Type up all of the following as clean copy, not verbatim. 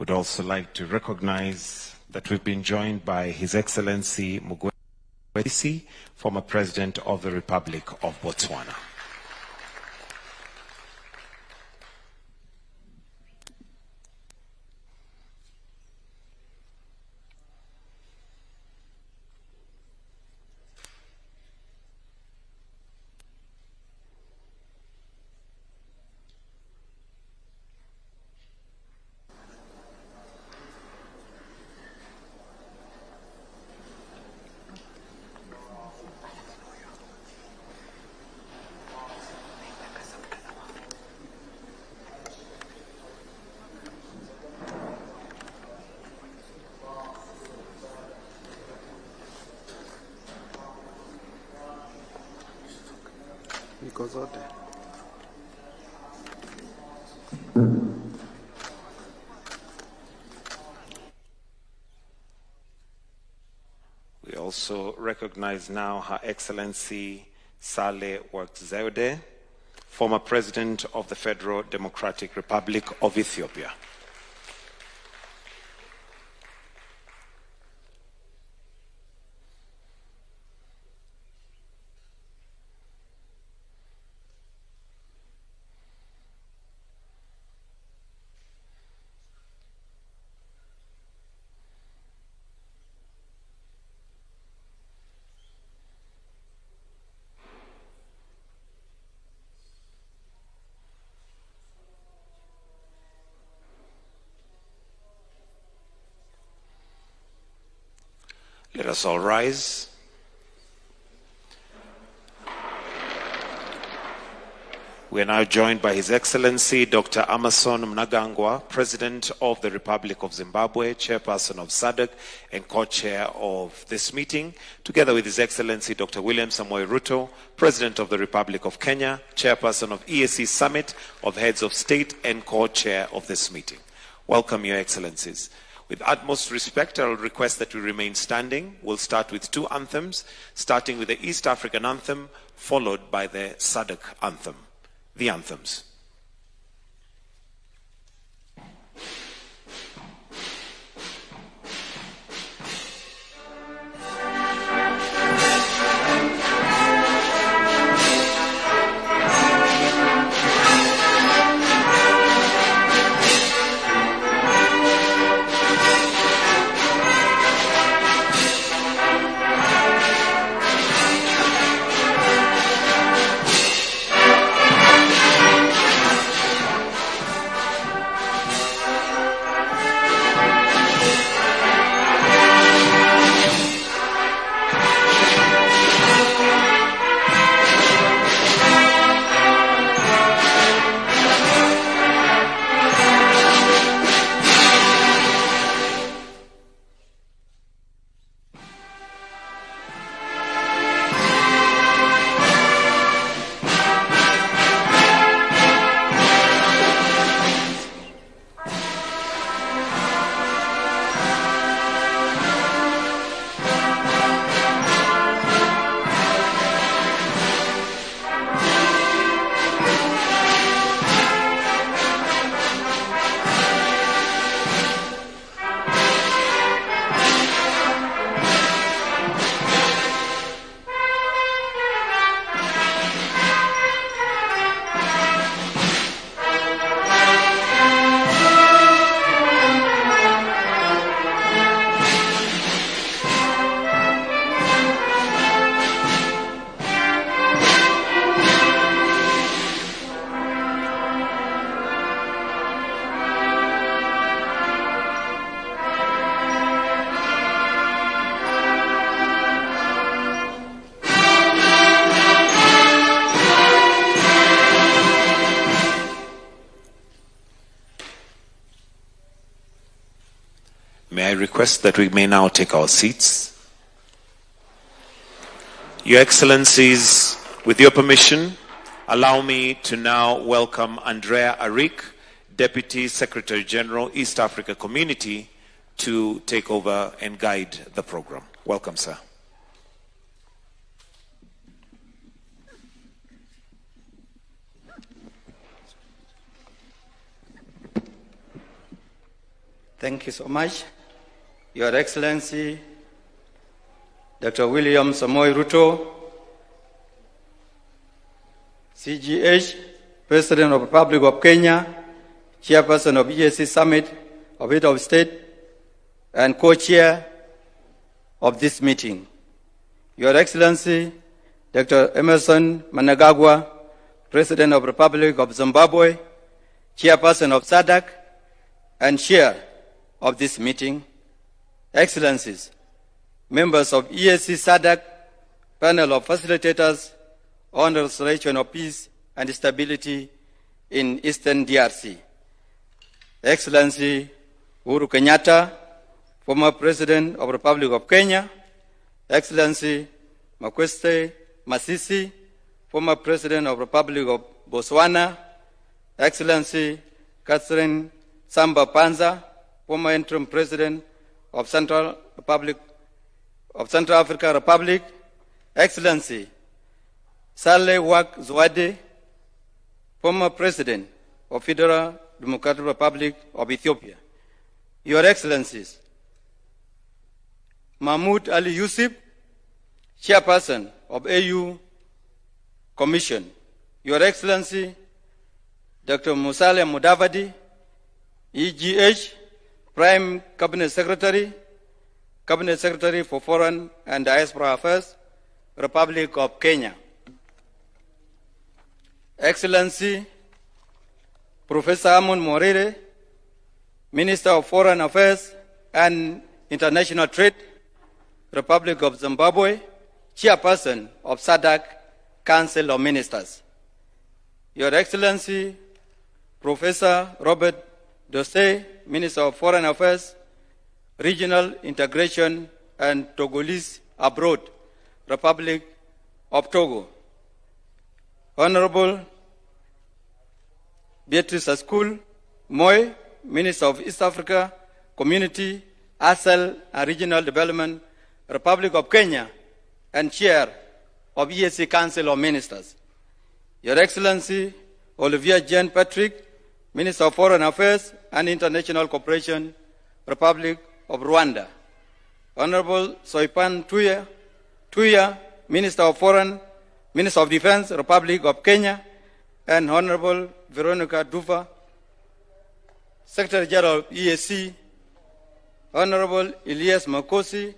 Would also like to recognize that we've been joined by His Excellency Mnangagwa, former President of the Republic of Botswana. We also recognize now Her Excellency Sale Work-Zewde, former President of the Federal Democratic Republic of Ethiopia. Let us all rise. We are now joined by His Excellency Dr. Emmerson Mnangagwa, President of the Republic of Zimbabwe, Chairperson of SADC and Co-Chair of this meeting, together with His Excellency Dr. William Samoei Ruto, President of the Republic of Kenya, Chairperson of EAC Summit of Heads of State and Co-Chair of this meeting. Welcome, Your Excellencies. With utmost respect, I will request that we remain standing. We'll start with two anthems, starting with the East African anthem, followed by the SADC anthem. The anthems. May I request that we may now take our seats. Your Excellencies, with your permission, allow me to now welcome Andrea Arik, Deputy Secretary General, East Africa Community, to take over and guide the program. Welcome, sir. Thank you so much. Your Excellency, Dr. William Samoei Ruto, CGH, President of the Republic of Kenya, Chairperson of EAC Summit of Head of State, and Co-Chair of this meeting. Your Excellency, Dr. Emmerson Mnangagwa, President of the Republic of Zimbabwe, Chairperson of SADC, and Chair of this meeting. Excellencies, members of EAC-SADC panel of facilitators on the restoration of peace and stability in Eastern DRC. Excellency Uhuru Kenyatta, former President of the Republic of Kenya. Excellency Makweste Masisi, former President of the Republic of Botswana. Excellency Catherine Samba Panza, former interim President of Central African Republic. Excellency Saleh Wak Zwade, former President of Federal Democratic Republic of Ethiopia. Your Excellencies, Mahmoud Ali Yusuf, Chairperson of AU Commission. Your Excellency, Dr. Musalia Mudavadi, EGH, Prime Cabinet Secretary for Foreign and Diaspora Affairs, Republic of Kenya. Excellency, Professor Amon Morire, Minister of Foreign Affairs and International Trade, Republic of Zimbabwe, Chairperson of SADC Council of Ministers. Your Excellency, Professor Robert Dosey, Minister of Foreign Affairs, Regional Integration and Togolese Abroad, Republic of Togo. Honorable Beatrice Askul Moy, Minister of East Africa, Community, ASEL and Regional Development, Republic of Kenya, and Chair of EAC Council of Ministers. Your Excellency, Olivier Jean Patrick, Minister of Foreign Affairs and International Cooperation, Republic of Rwanda. Honorable Soipan Tuya, Minister of Defense, Republic of Kenya, and Honorable Veronica Duva, Secretary General of EAC, Honorable Elias Makosi,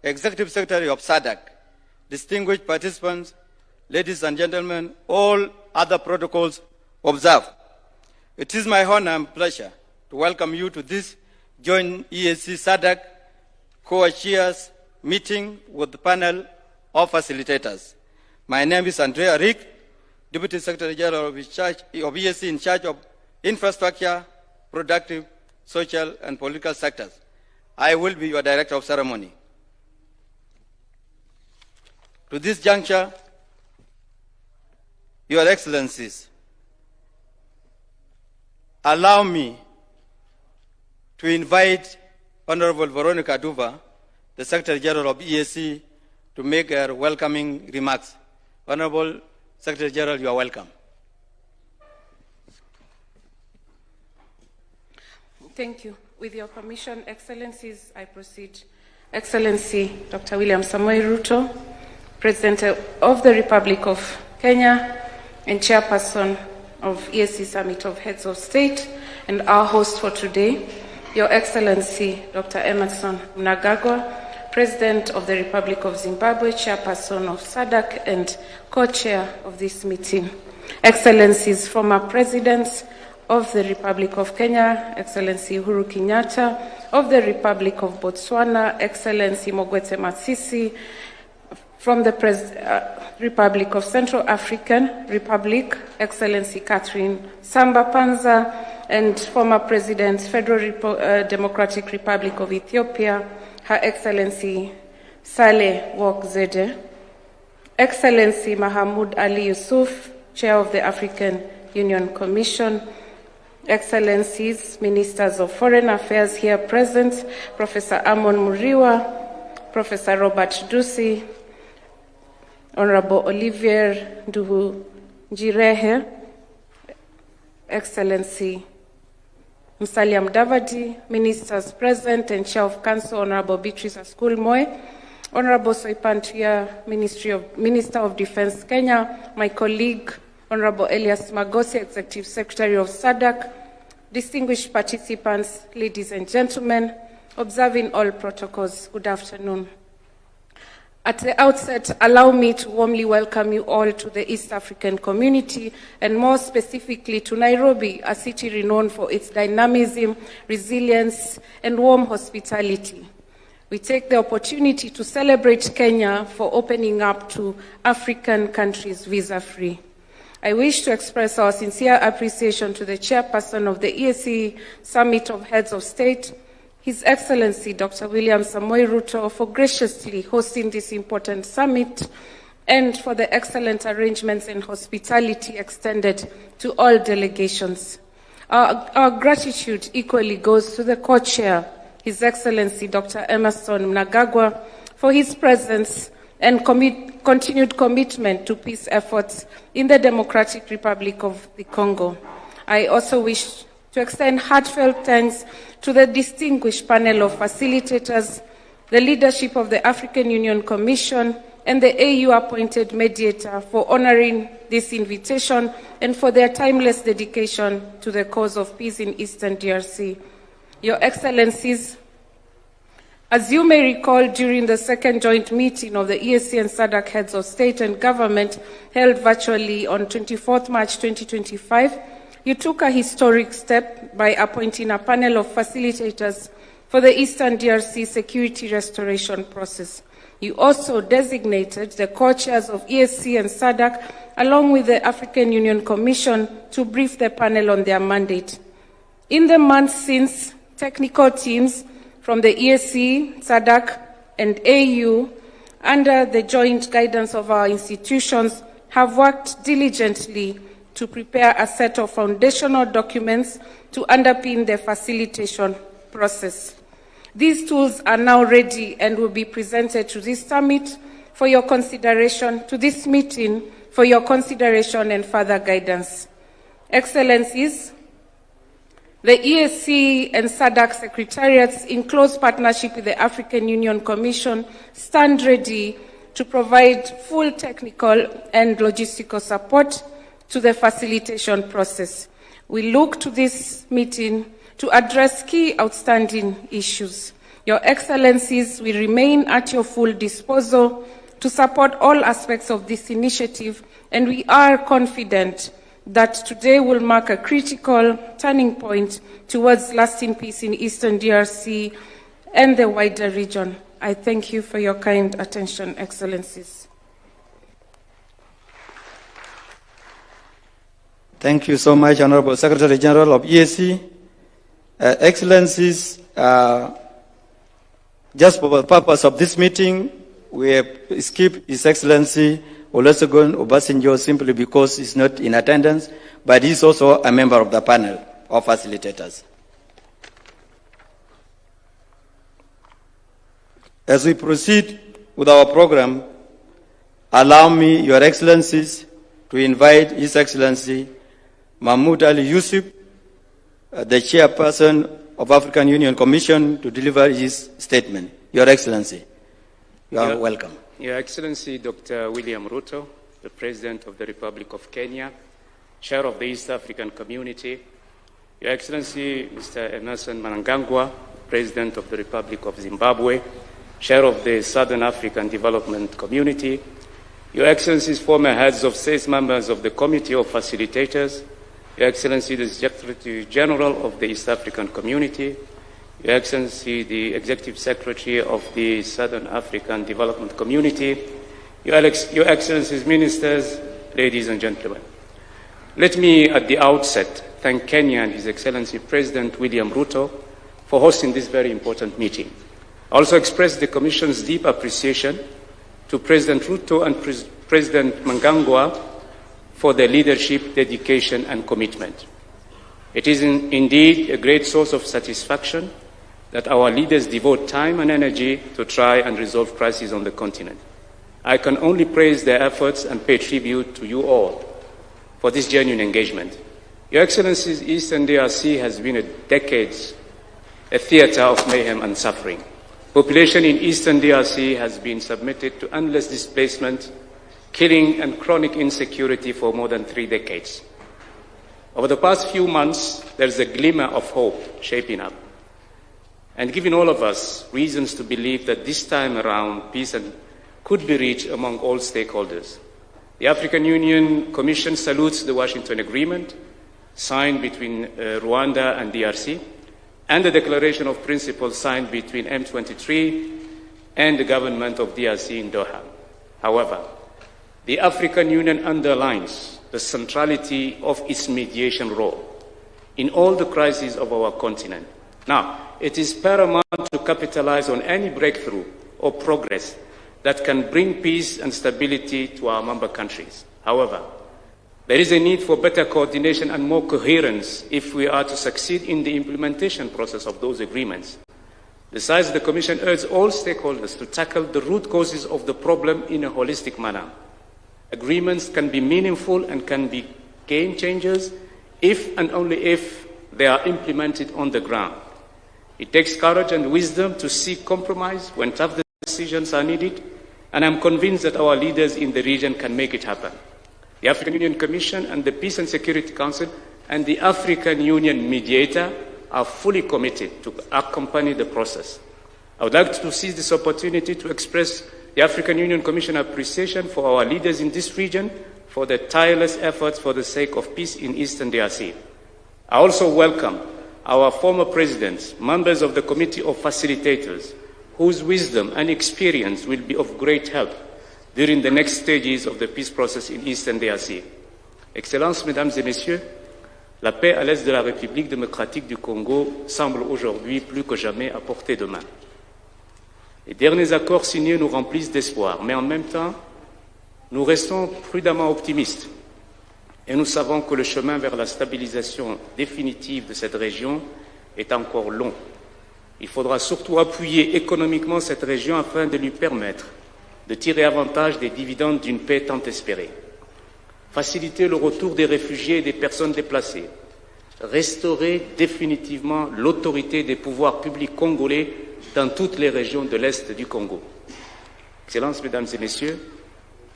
Executive Secretary of SADC, distinguished participants, ladies and gentlemen, all other protocols observed. It is my honor and pleasure to welcome you to this joint EAC-SADC co-chairs meeting with the panel of facilitators. My name is Andrea Rick, Deputy Secretary General of EAC in charge of infrastructure, productive, social, and political sectors. I will be your Director of Ceremony. To this juncture, Your Excellencies, allow me to invite Honorable Veronica Duva, the Secretary General of EAC, to make her welcoming remarks. Honorable Secretary General, you are welcome. Thank you. With your permission, Excellencies, I proceed. Excellency Dr. William Samoei Ruto, President of the Republic of Kenya and Chairperson of EAC Summit of Heads of State, and our host for today, Your Excellency Dr. Emmerson Mnangagwa, President of the Republic of Zimbabwe, Chairperson of SADC and Co-Chair of this meeting. Excellencies, former Presidents of the Republic of Kenya, Excellency Uhuru Kenyatta, of the Republic of Botswana, Excellency Mogwete Masisi, from the Republic of Central African Republic, Excellency Catherine Samba Panza, and former President, Federal Democratic Republic of Ethiopia, Her Excellency Saleh Wak Zwade, Excellency Mahmoud Ali Yusuf, Chair of the African Union Commission, Excellencies, Ministers of Foreign Affairs here present, Professor Amon Muriwa, Professor Robert Dusi, Honorable Olivier Nduhu Njirehe, Excellency Musalia Mudavadi, Ministers present, and Chair of Council, Honorable Beatrice Askul Moy, Honorable Soipantuya, Minister of Defense Kenya, my colleague, Honorable Elias Magosi, Executive Secretary of SADC, distinguished participants, ladies and gentlemen, observing all protocols, good afternoon. At the outset, allow me to warmly welcome you all to the East African community, and more specifically to Nairobi, a city renowned for its dynamism, resilience, and warm hospitality. We take the opportunity to celebrate Kenya for opening up to African countries visa-free. I wish to express our sincere appreciation to the chairperson of the EAC Summit of Heads of State, His Excellency Dr. William Samoei Ruto, for graciously hosting this important summit and for the excellent arrangements and hospitality extended to all delegations. Our gratitude equally goes to the co-chair, His Excellency Dr. Emmerson Mnangagwa, for his presence and continued commitment to peace efforts in the Democratic Republic of the Congo. I also wish to extend heartfelt thanks to the distinguished panel of facilitators, the leadership of the African Union Commission, and the AU-appointed mediator for honoring this invitation and for their timeless dedication to the cause of peace in Eastern DRC. Your Excellencies, as you may recall, during the second joint meeting of the EAC and SADC heads of state and government held virtually on 24th March 2025, you took a historic step by appointing a panel of facilitators for the Eastern DRC security restoration process. You also designated the co-chairs of EAC and SADC, along with the African Union Commission, to brief the panel on their mandate. In the months since, technical teams from the EAC, SADC, and AU, under the joint guidance of our institutions, have worked diligently to prepare a set of foundational documents to underpin the facilitation process. These tools are now ready and will be presented to this summit for your consideration, to this meeting for your consideration and further guidance. Excellencies, the EAC and SADC secretariats, in close partnership with the African Union Commission, stand ready to provide full technical and logistical support to the facilitation process. We look to this meeting to address key outstanding issues. Your Excellencies, we remain at your full disposal to support all aspects of this initiative, and we are confident that today will mark a critical turning point towards lasting peace in Eastern DRC and the wider region. I thank you for your kind attention, Excellencies. Thank you so much, Honorable Secretary General of EAC. Excellencies, just for the purpose of this meeting, we have skipped His Excellency Olusegun Obasanjo simply because he's not in attendance, but he's also a member of the panel of facilitators. As we proceed with our program, allow me, Your Excellencies, to invite His Excellency Mahmoud Ali Yusuf, the chairperson of African Union Commission, to deliver his statement. Your Excellency, you are welcome. Your Excellency Dr. William Ruto, the President of the Republic of Kenya, Chair of the East African Community, Your Excellency Mr. Emmerson Mnangagwa, President of the Republic of Zimbabwe, Chair of the Southern African Development Community, Your Excellencies, former heads of state, members of the Committee of Facilitators, Your Excellency, the Secretary General of the East African Community, Your Excellency, the Executive Secretary of the Southern African Development Community, Your Excellencies, Ministers, ladies and gentlemen. Let me, at the outset, thank Kenya and His Excellency President William Ruto for hosting this very important meeting. I also express the Commission's deep appreciation to President Ruto and President Mnangagwa for their leadership, dedication, and commitment. It is indeed a great source of satisfaction that our leaders devote time and energy to try and resolve crises on the continent. I can only praise their efforts and pay tribute to you all for this genuine engagement. Your Excellencies, Eastern DRC has been a decades a theater of mayhem and suffering. Population in Eastern DRC has been submitted to endless displacement, killing and chronic insecurity for more than 3 decades. Over the past few months, there's a glimmer of hope shaping up, and giving all of us reasons to believe that this time around, peace could be reached among all stakeholders. The African Union Commission salutes the Washington Agreement signed between Rwanda and DRC, and the Declaration of Principles signed between M23 and the government of DRC in Doha. However, the African Union underlines the centrality of its mediation role in all the crises of our continent. Now, it is paramount to capitalize on any breakthrough or progress that can bring peace and stability to our member countries. However, there is a need for better coordination and more coherence if we are to succeed in the implementation process of those agreements. Besides, the Commission urges all stakeholders to tackle the root causes of the problem in a holistic manner. Agreements can be meaningful and can be game changers if and only if they are implemented on the ground. It takes courage and wisdom to seek compromise when tough decisions are needed, and I'm convinced that our leaders in the region can make it happen. The African Union Commission and the Peace and Security Council and the African Union mediator are fully committed to accompany the process. I would like to seize this opportunity to express the African Union Commission appreciation for our leaders in this region for their tireless efforts for the sake of peace in Eastern DRC. I also welcome our former presidents, members of the Committee of Facilitators, whose wisdom and experience will be of great help during the next stages of the peace process in Eastern DRC. Excellences, Mesdames et Messieurs, la paix à l'est de la République démocratique du Congo semble aujourd'hui plus que jamais à portée de main. Les derniers accords signés nous remplissent d'espoir, mais en même temps, nous restons prudemment optimistes. Et nous savons que le chemin vers la stabilisation définitive de cette région est encore long. Il faudra surtout appuyer économiquement cette région afin de lui permettre de tirer avantage des dividendes d'une paix tant espérée. Faciliter le retour des réfugiés et des personnes déplacées. Restaurer définitivement l'autorité des pouvoirs publics congolais dans toutes les régions de l'Est du Congo. Excellences, Mesdames et Messieurs,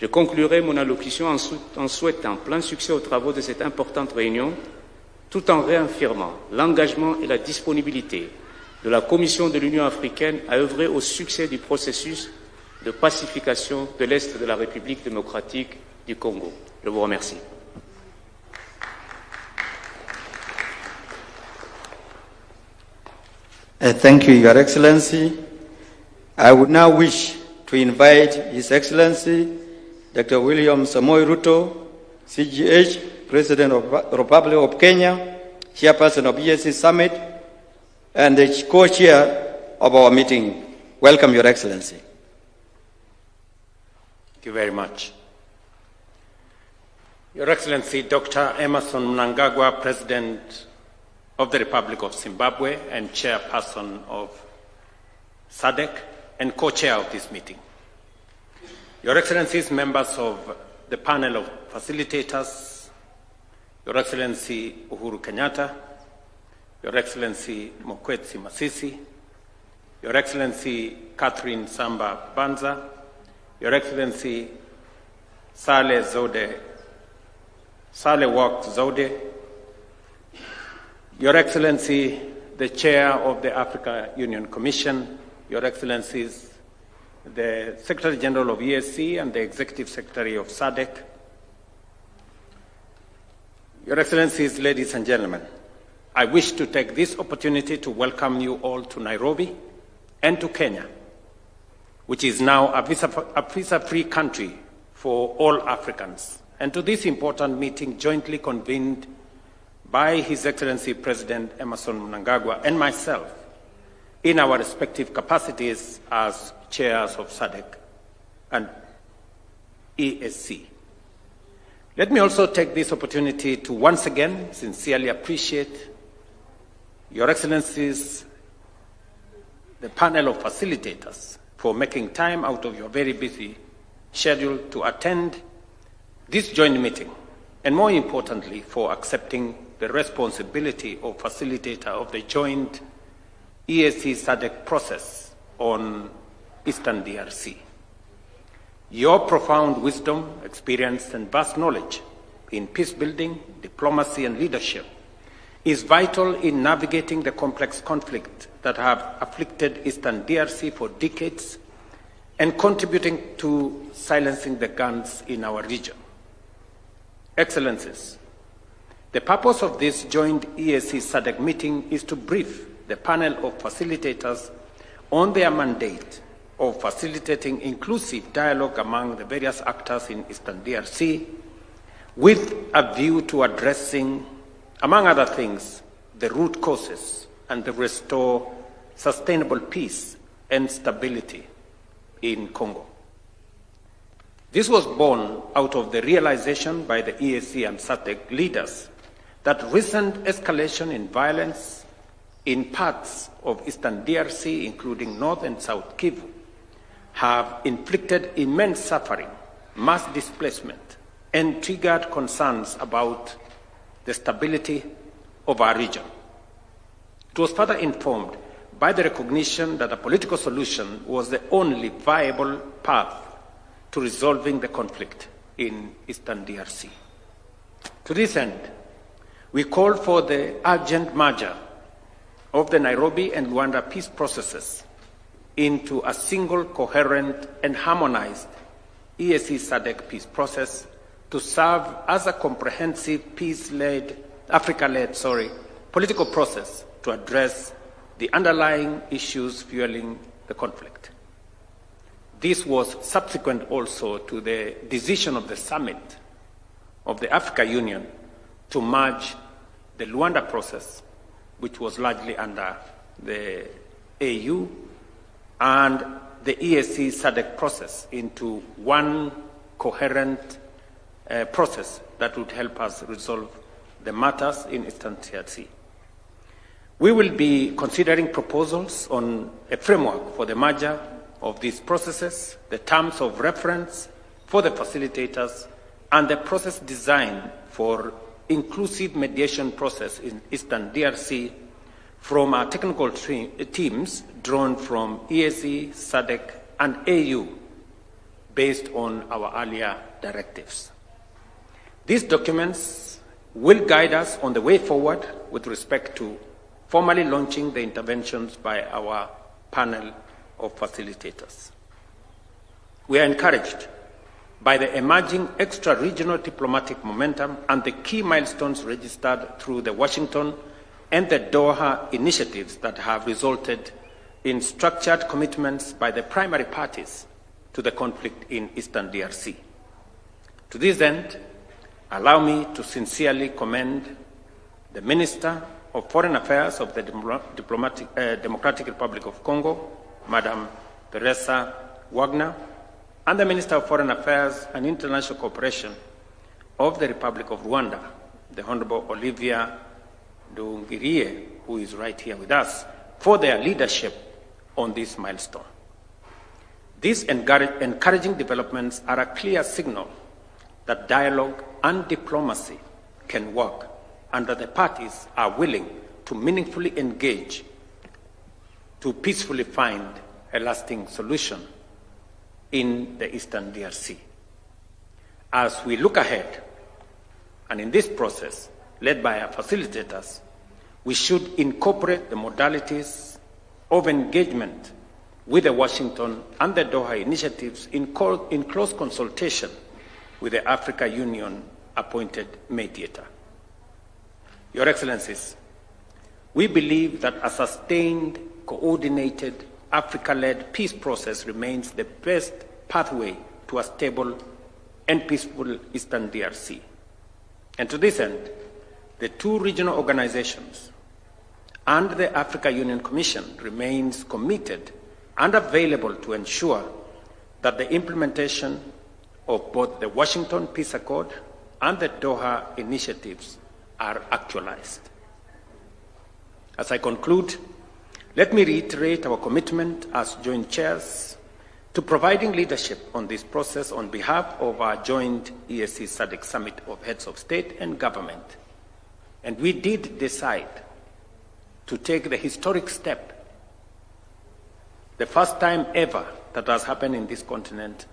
je conclurai mon allocution en souhaitant plein succès aux travaux de cette importante réunion, tout en réaffirmant l'engagement et la disponibilité de la Commission de l'Union africaine à œuvrer au succès du processus de pacification de l'Est de la République démocratique du Congo. Je vous remercie. Thank you, Your Excellency. I would now wish to invite His Excellency Dr. William Samoei Ruto, CGH, President of the Republic of Kenya, Chairperson of EAC Summit, and the co-chair of our meeting. Welcome, Your Excellency. Thank you very much. Your Excellency, Dr. Emmerson Mnangagwa, President of the Republic of Zimbabwe and Chairperson of SADC and co-chair of this meeting. Your Excellencies, members of the panel of facilitators, Your Excellency Uhuru Kenyatta, Your Excellency Mokwetsi Masisi, Your Excellency Catherine Samba Banza, Your Excellency Saleh Wak Zode, Your Excellency, the Chair of the African Union Commission, Your Excellencies, the Secretary General of EAC and the Executive Secretary of SADC, Your Excellencies, ladies and gentlemen, I wish to take this opportunity to welcome you all to Nairobi and to Kenya, which is now a visa-free country for all Africans, and to this important meeting jointly convened by His Excellency President Emmerson Mnangagwa and myself in our respective capacities as chairs of SADC and EAC. Let me also take this opportunity to once again sincerely appreciate Your Excellencies, the panel of facilitators, for making time out of your very busy schedule to attend this joint meeting, and more importantly, for accepting the responsibility of facilitator of the joint EAC-SADC process on Eastern DRC. Your profound wisdom, experience, and vast knowledge in peace building, diplomacy, and leadership is vital in navigating the complex conflict that have afflicted Eastern DRC for decades and contributing to silencing the guns in our region. Excellencies, the purpose of this joint EAC-SADC meeting is to brief the panel of facilitators on their mandate of facilitating inclusive dialogue among the various actors in Eastern DRC with a view to addressing, among other things, the root causes and to restore sustainable peace and stability in Congo. This was born out of the realization by the EAC and SADC leaders that recent escalation in violence in parts of Eastern DRC, including North and South Kivu, have inflicted immense suffering, mass displacement, and triggered concerns about the stability of our region. It was further informed by the recognition that a political solution was the only viable path to resolving the conflict in Eastern DRC. To this end, we called for the urgent merger of the Nairobi and Luanda peace processes into a single, coherent, and harmonized EAC-SADC peace process to serve as a comprehensive Africa-led political process to address the underlying issues fueling the conflict. This was subsequent also to the decision of the summit of the Africa Union to merge the Luanda process, which was largely under the AU, and the EAC-SADC process into one coherent process that would help us resolve the matters in Eastern DRC. We will be considering proposals on a framework for the merger of these processes, the terms of reference for the facilitators, and the process design for inclusive mediation process in Eastern DRC from our technical teams drawn from EAC, SADC, and AU based on our earlier directives. These documents will guide us on the way forward with respect to formally launching the interventions by our panel of facilitators. We are encouraged by the emerging extra-regional diplomatic momentum and the key milestones registered through the Washington and the Doha initiatives that have resulted in structured commitments by the primary parties to the conflict in Eastern DRC. To this end, allow me to sincerely commend the Minister of Foreign Affairs of the Democratic Republic of Congo, Madam Teresa Wagner, and the Minister of Foreign Affairs and International Cooperation of the Republic of Rwanda, the Honorable Olivia Nduhungirehe, who is right here with us, for their leadership on this milestone. These encouraging developments are a clear signal that dialogue and diplomacy can work and that the parties are willing to meaningfully engage to peacefully find a lasting solution in the Eastern DRC. As we look ahead, and in this process, led by our facilitators, we should incorporate the modalities of engagement with the Washington and the Doha initiatives in close consultation with the Africa Union appointed mediator. Your Excellencies, we believe that a sustained, coordinated, Africa-led peace process remains the best pathway to a stable and peaceful Eastern DRC. And to this end, the two regional organizations and the Africa Union Commission remains committed and available to ensure that the implementation of both the Washington Peace Accord and the Doha initiatives are actualized. As I conclude, let me reiterate our commitment as joint chairs to providing leadership on this process on behalf of our joint EAC-SADC Summit of Heads of State and Government, And we did decide to take the historic step, the first time ever that has happened in this continent,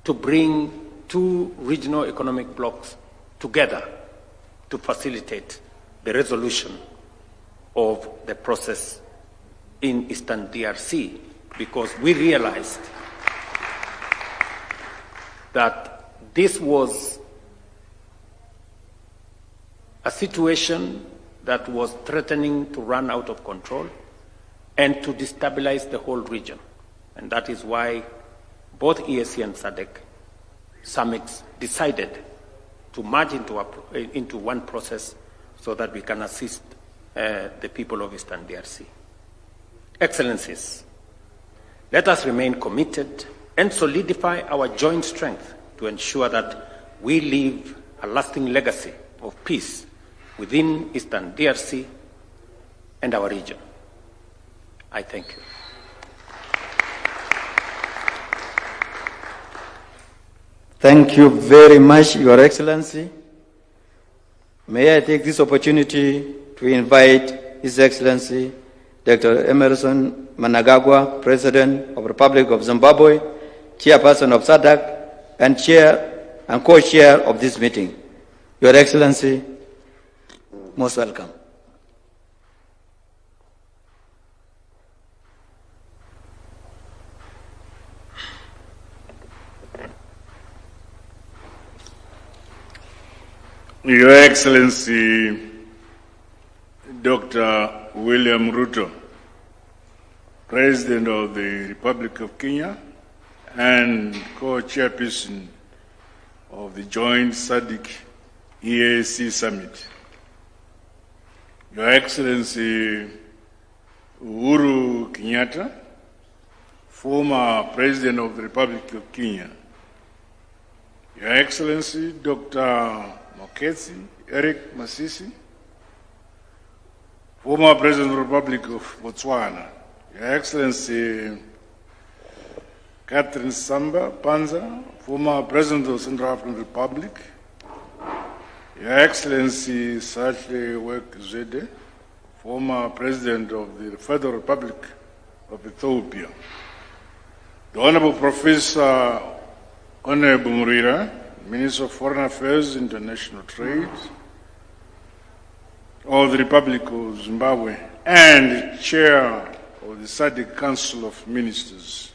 to bring two regional economic blocs together to facilitate the resolution of the process in Eastern DRC, because we realized that this was a situation that was threatening to run out of control and to destabilize the whole region. And that is why both EAC and SADC summits decided to merge into one process so that we can assist the people of Eastern DRC. Excellencies, let us remain committed and solidify our joint strength to ensure that we leave a lasting legacy of peace within Eastern DRC and our region. I thank you. Thank you very much, Your Excellency. May I take this opportunity to invite His Excellency Dr. Emerson Mnangagwa, President of the Republic of Zimbabwe, Chairperson of SADC, and Chair and Co-Chair of this meeting. Your Excellency, most welcome. Your Excellency, Dr. William Ruto, President of the Republic of Kenya and co-chairperson of the joint SADC EAC Summit. Your Excellency, Uhuru Kenyatta, former President of the Republic of Kenya. Your Excellency, Dr. Moketsi Eric Masisi, former President of the Republic of Botswana. Your Excellency, Catherine Samba Panza, former President of the Central African Republic. Your Excellency, Sahle-Work Zwede, former President of the Federal Republic of Ethiopia. The Honorable Professor Honorable Murira, Minister of Foreign Affairs, International Trade of the Republic of Zimbabwe, and Chair of the SADC Council of Ministers.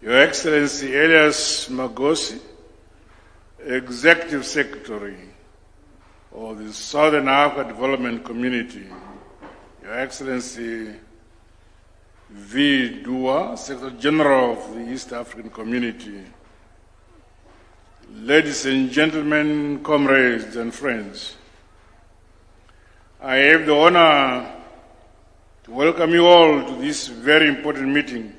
Your Excellency Elias Magosi, Executive Secretary of the Southern Africa Development Community. Your Excellency V. Dua, Secretary General of the East African Community. Ladies and gentlemen, comrades and friends, I have the honor to welcome you all to this very important meeting.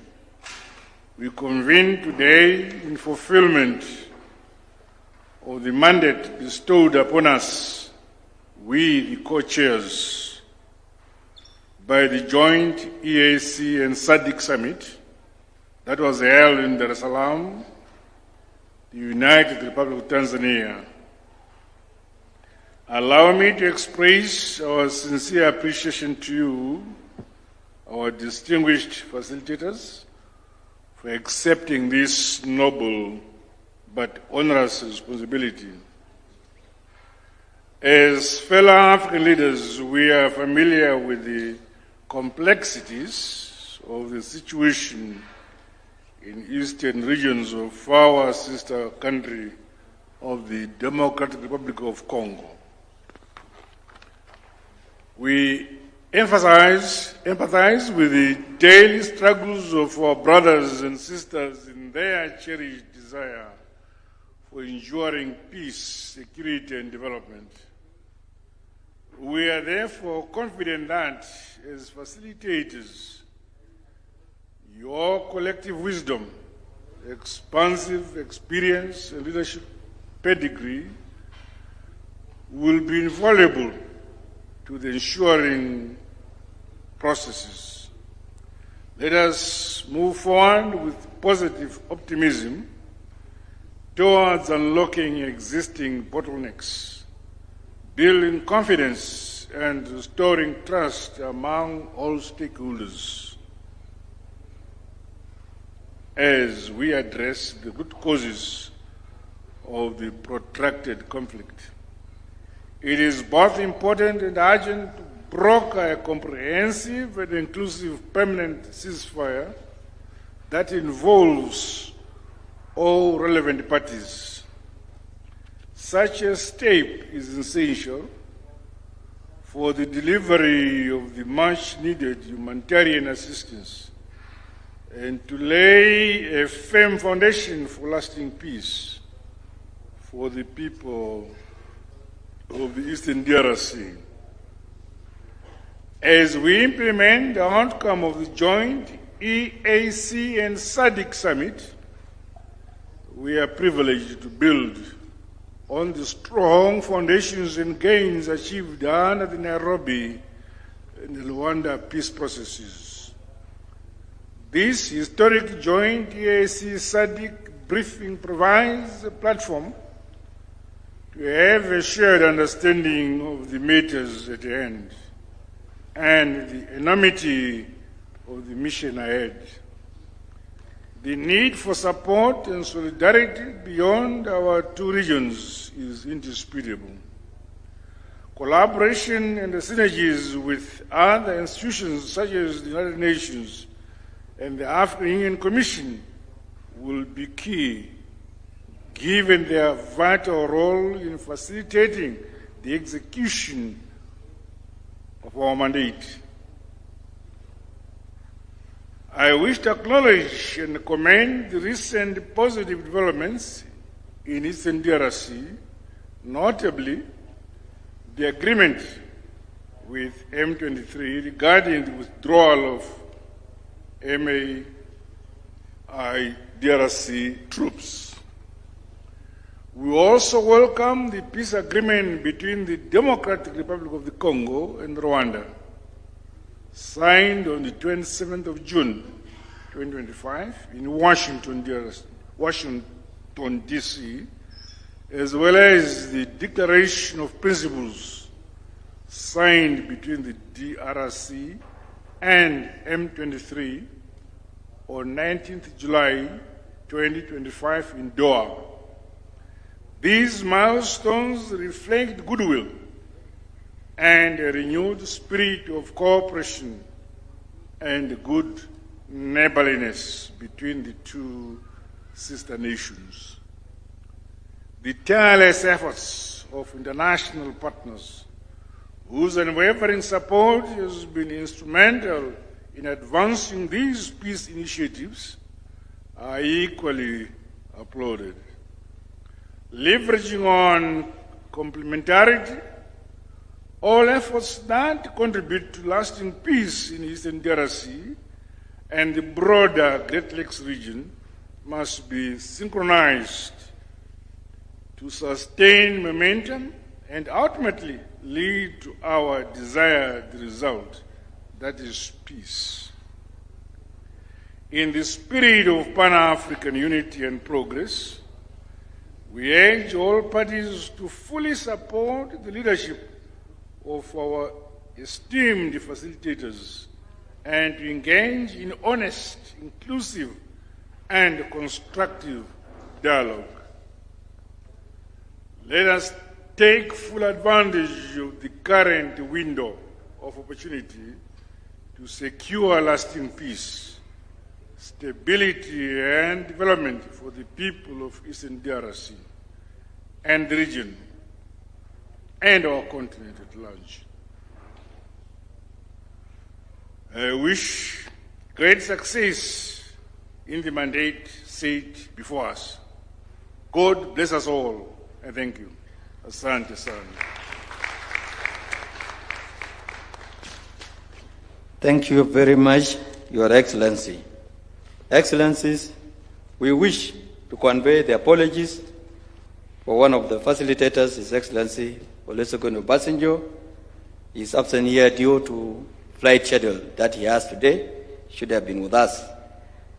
We convene today in fulfillment of the mandate bestowed upon us, we the co-chairs, by the joint EAC and SADC Summit that was held in Dar es Salaam, the United Republic of Tanzania. Allow me to express our sincere appreciation to you, our distinguished facilitators, for accepting this noble but onerous responsibility. As fellow African leaders, we are familiar with the complexities of the situation in eastern regions of our sister country of the Democratic Republic of Congo. We empathize with the daily struggles of our brothers and sisters in their cherished desire for ensuring peace, security, and development. We are therefore confident that, as facilitators, your collective wisdom, expansive experience, and leadership pedigree will be invaluable to the ensuring processes. Let us move forward with positive optimism towards unlocking existing bottlenecks, building confidence and restoring trust among all stakeholders as we address the root causes of the protracted conflict. It is both important and urgent to broker a comprehensive and inclusive permanent ceasefire that involves all relevant parties. Such a step is essential for the delivery of the much-needed humanitarian assistance and to lay a firm foundation for lasting peace for the people of the Eastern DRC. As we implement the outcome of the joint EAC and SADC summit, we are privileged to build on the strong foundations and gains achieved under the Nairobi and the Luanda peace processes. This historic joint EAC-SADC briefing provides a platform to have a shared understanding of the matters at hand and the enormity of the mission ahead. The need for support and solidarity beyond our two regions is indisputable. Collaboration and the synergies with other institutions such as the United Nations and the African Union Commission will be key, given their vital role in facilitating the execution of our mandate. I wish to acknowledge and commend the recent positive developments in Eastern DRC, notably the agreement with M23 regarding the withdrawal of DRC troops. We also welcome the peace agreement between the Democratic Republic of the Congo and Rwanda, signed on the 27th of June 2025 in Washington, D.C., as well as the Declaration of Principles signed between the DRC and M23 on 19th July 2025 in Doha. These milestones reflect goodwill and a renewed spirit of cooperation and good neighborliness between the two sister nations. The tireless efforts of international partners, whose unwavering support has been instrumental in advancing these peace initiatives, are equally applauded. Leveraging on complementarity, all efforts that contribute to lasting peace in Eastern DRC and the broader Great Lakes region must be synchronized to sustain momentum and ultimately lead to our desired result, that is peace. In the spirit of Pan-African unity and progress, we urge all parties to fully support the leadership of our esteemed facilitators and to engage in honest, inclusive, and constructive dialogue. Let us take full advantage of the current window of opportunity to secure lasting peace, stability, and development for the people of Eastern DRC and the region and our continent at large. I wish great success in the mandate set before us. God bless us all, and thank you. Asante sana. Thank you very much, Your Excellency. Excellencies, we wish to convey the apologies for one of the facilitators, His Excellency Olusegun Obasanjo. He is absent here due to flight schedule that he has today, should have been with us.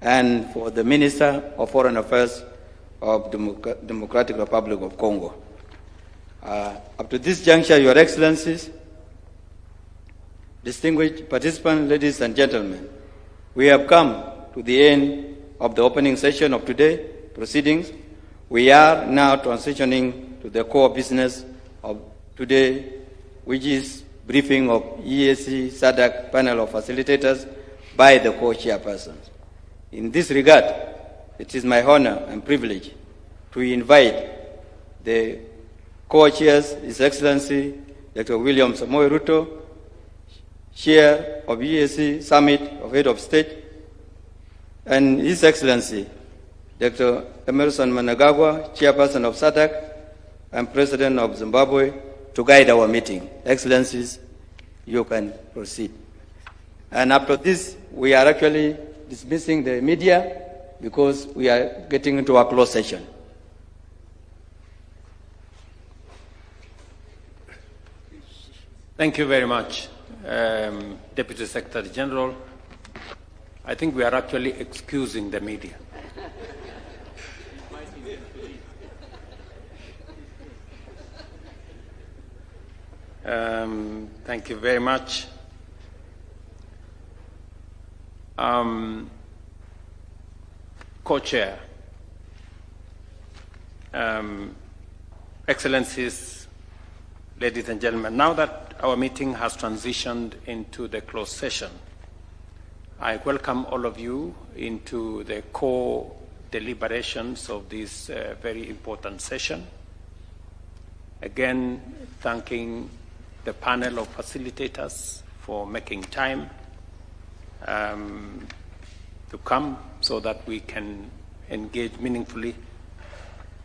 And for the Minister of Foreign Affairs of Democratic Republic of Congo. Up to this juncture, Your Excellencies, distinguished participants, ladies and gentlemen, we have come to the end of the opening session of today's proceedings. We are now transitioning to the core business of today, which is briefing of EAC-SADC panel of facilitators by the co-chairpersons. In this regard, it is my honor and privilege to invite the co-chairs, His Excellency Dr. William Samoei Ruto, Chair of EAC Summit of Head of State, and His Excellency Dr. Emerson Mnangagwa, Chairperson of SADC and President of Zimbabwe, to guide our meeting. Excellencies, you can proceed. And after this, we are actually dismissing the media because we are getting into a closed session. Thank you very much, Deputy Secretary General. I think we are actually excusing the media. Thank you very much. Co-chair, Excellencies, ladies and gentlemen, now that our meeting has transitioned into the closed session, I welcome all of you into the core deliberations of this very important session. Again, thanking the panel of facilitators for making time to come so that we can engage meaningfully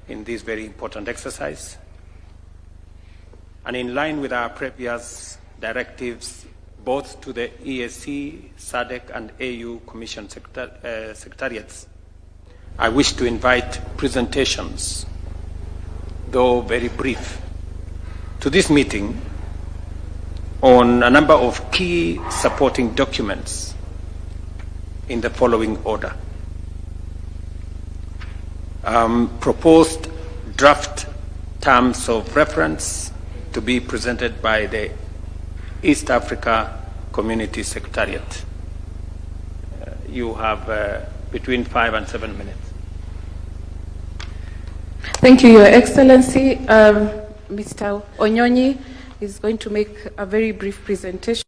in this very important exercise. And in line with our previous directives, both to the EAC, SADC, and AU Commission Secretariats, I wish to invite presentations, though very brief, to this meeting on a number of key supporting documents in the following order. Proposed draft terms of reference to be presented by the East Africa Community Secretariat. You have between 5 and 7 minutes. Thank you, Your Excellency. Mr. Onyonyi is going to make a very brief presentation.